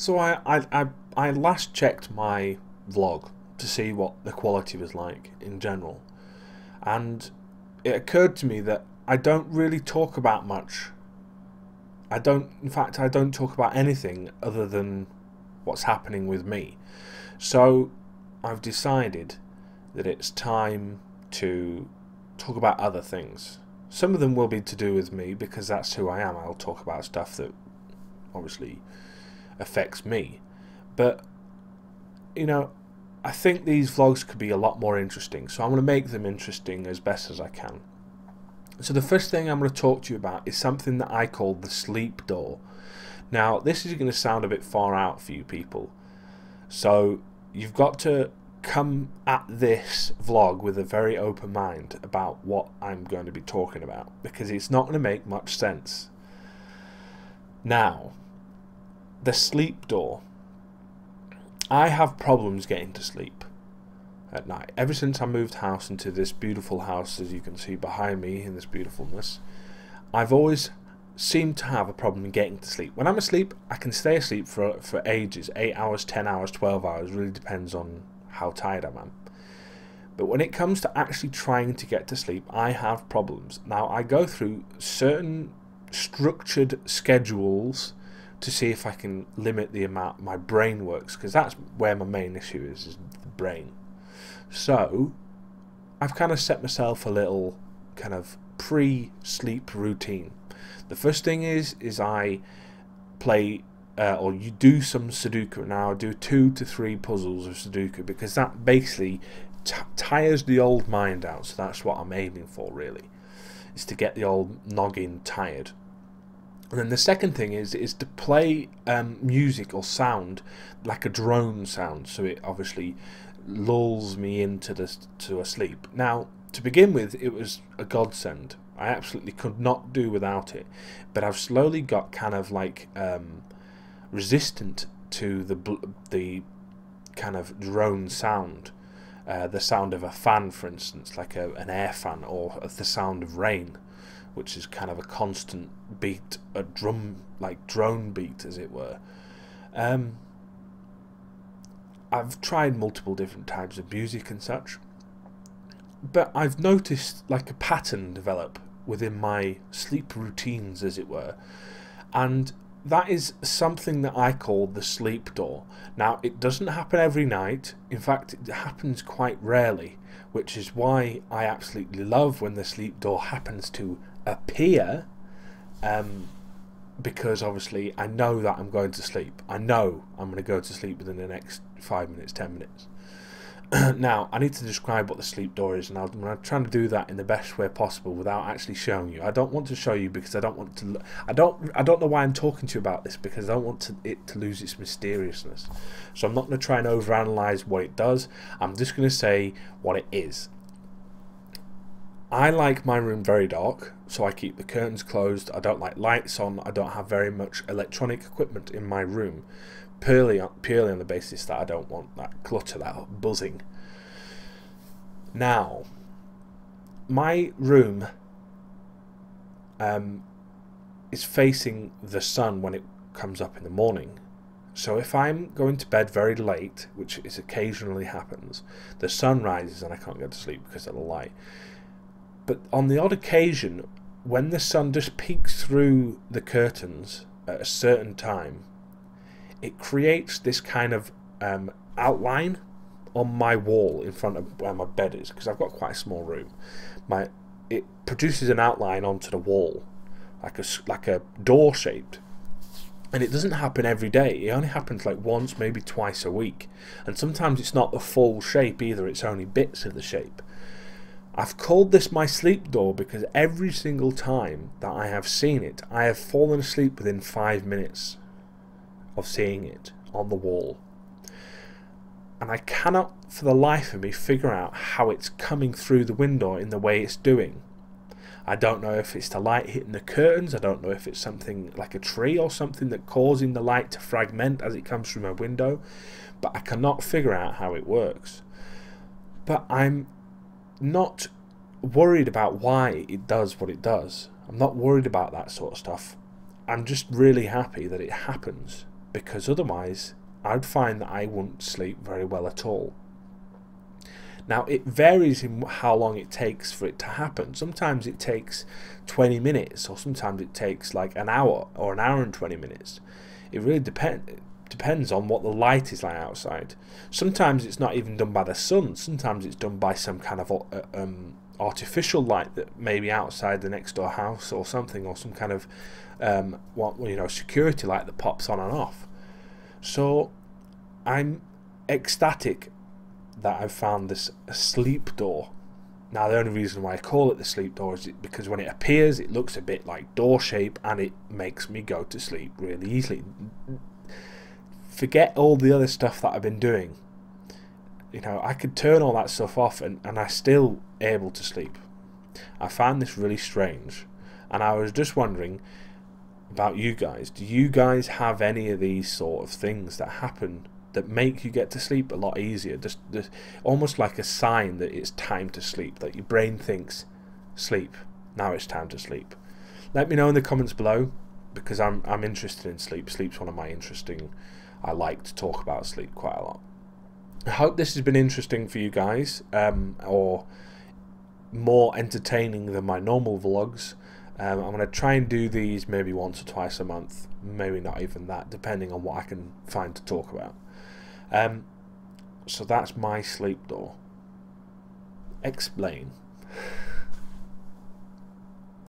So I last checked my vlog to see what the quality was like in general, and it occurred to me that I don't really talk about much. In fact, I don't talk about anything other than what's happening with me. So I've decided that it's time to talk about other things. Some of them will be to do with me because that's who I am. I'll talk about stuff that obviously affects me. But, you know, I think these vlogs could be a lot more interesting, so I'm going to make them interesting as best as I can. So the first thing I'm going to talk to you about is something that I call the sleep door. Now, this is going to sound a bit far out for you people, so you've got to come at this vlog with a very open mind about what I'm going to be talking about, because it's not going to make much sense. Now, the sleep door. I have problems getting to sleep at night. Ever since I moved house into this beautiful house, as you can see behind me in this beautifulness, I've always seemed to have a problem getting to sleep. When I'm asleep, I can stay asleep for ages, 8 hours, 10 hours, 12 hours, really depends on how tired I am. But when it comes to actually trying to get to sleep, I have problems. Now, I go through certain structured schedules to see if I can limit the amount my brain works, because that's where my main issue is the brain. So I've kind of set myself a little kind of pre-sleep routine. The first thing is I play or you do some Sudoku. Now I do 2 to 3 puzzles of Sudoku because that basically tires the old mind out. So that's what I'm aiming for, really, is to get the old noggin tired. And then the second thing is to play music or sound like a drone sound, so it obviously lulls me into a sleep. Now, to begin with, it was a godsend. I absolutely could not do without it, but I've slowly got kind of like resistant to the kind of drone sound, the sound of a fan, for instance, like an air fan, or the sound of rain, which is kind of a constant beat, a drone beat, as it were. I've tried multiple different types of music and such, but I've noticed like a pattern develop within my sleep routines, as it were, and that is something that I call the sleep door. Now, it doesn't happen every night. In fact, it happens quite rarely, which is why I absolutely love when the sleep door happens to appear, because obviously I know that I'm going to sleep. I know I'm going to go to sleep within the next 5 minutes, 10 minutes. Now, I need to describe what the sleep door is, and I'm trying to do that in the best way possible without actually showing you. I don't want to show you because I don't want to. I don't know why I'm talking to you about this, because I don't want it to lose its mysteriousness. So I'm not going to try and overanalyze what it does. I'm just going to say what it is. I like my room very dark, so I keep the curtains closed. I don't like lights on. I don't have very much electronic equipment in my room, purely on the basis that I don't want that clutter, that buzzing. Now, my room is facing the sun when it comes up in the morning. So if I'm going to bed very late, which is occasionally happens, the sun rises and I can't go to sleep because of the light. But on the odd occasion, when the sun just peeks through the curtains at a certain time, it creates this kind of outline on my wall in front of where my bed is, because I've got quite a small room. It produces an outline onto the wall, like a door shaped, and it doesn't happen every day. It only happens like once, maybe twice a week, and sometimes it's not the full shape either. It's only bits of the shape. I've called this my sleep door because every single time that I have seen it, I have fallen asleep within 5 minutes of seeing it on the wall. And I cannot for the life of me figure out how it's coming through the window in the way it's doing. I don't know if it's the light hitting the curtains. I don't know if it's something like a tree or something that causing the light to fragment as it comes through my window, but I cannot figure out how it works. But I'm not worried about why it does what it does. I'm not worried about that sort of stuff. I'm just really happy that it happens. because otherwise I'd find that I wouldn't sleep very well at all. Now, it varies in how long it takes for it to happen. Sometimes it takes 20 minutes, or sometimes it takes like an hour or an hour and 20 minutes. It really depends on what the light is like outside. Sometimes it's not even done by the sun. Sometimes it's done by some kind of artificial light that maybe outside the next door house or something, or some kind of security light that pops on and off. So I'm ecstatic that I've found this sleep door. Now, the only reason why I call it the sleep door is because when it appears, it looks a bit like door shape, and it makes me go to sleep really easily. Forget all the other stuff that I've been doing. I could turn all that stuff off and I still able to sleep. I found this really strange, and I was just wondering about you guys. Do you guys have any of these sort of things that happen that make you get to sleep a lot easier? Just almost like a sign that it's time to sleep, that your brain thinks, sleep, now it's time to sleep. Let me know in the comments below, because I'm interested in sleep. Sleep's one of my I like to talk about sleep quite a lot. I hope this has been interesting for you guys, or more entertaining than my normal vlogs. I'm going to try and do these maybe once or twice a month, maybe not even that, depending on what I can find to talk about. So that's my sleep door. Explain.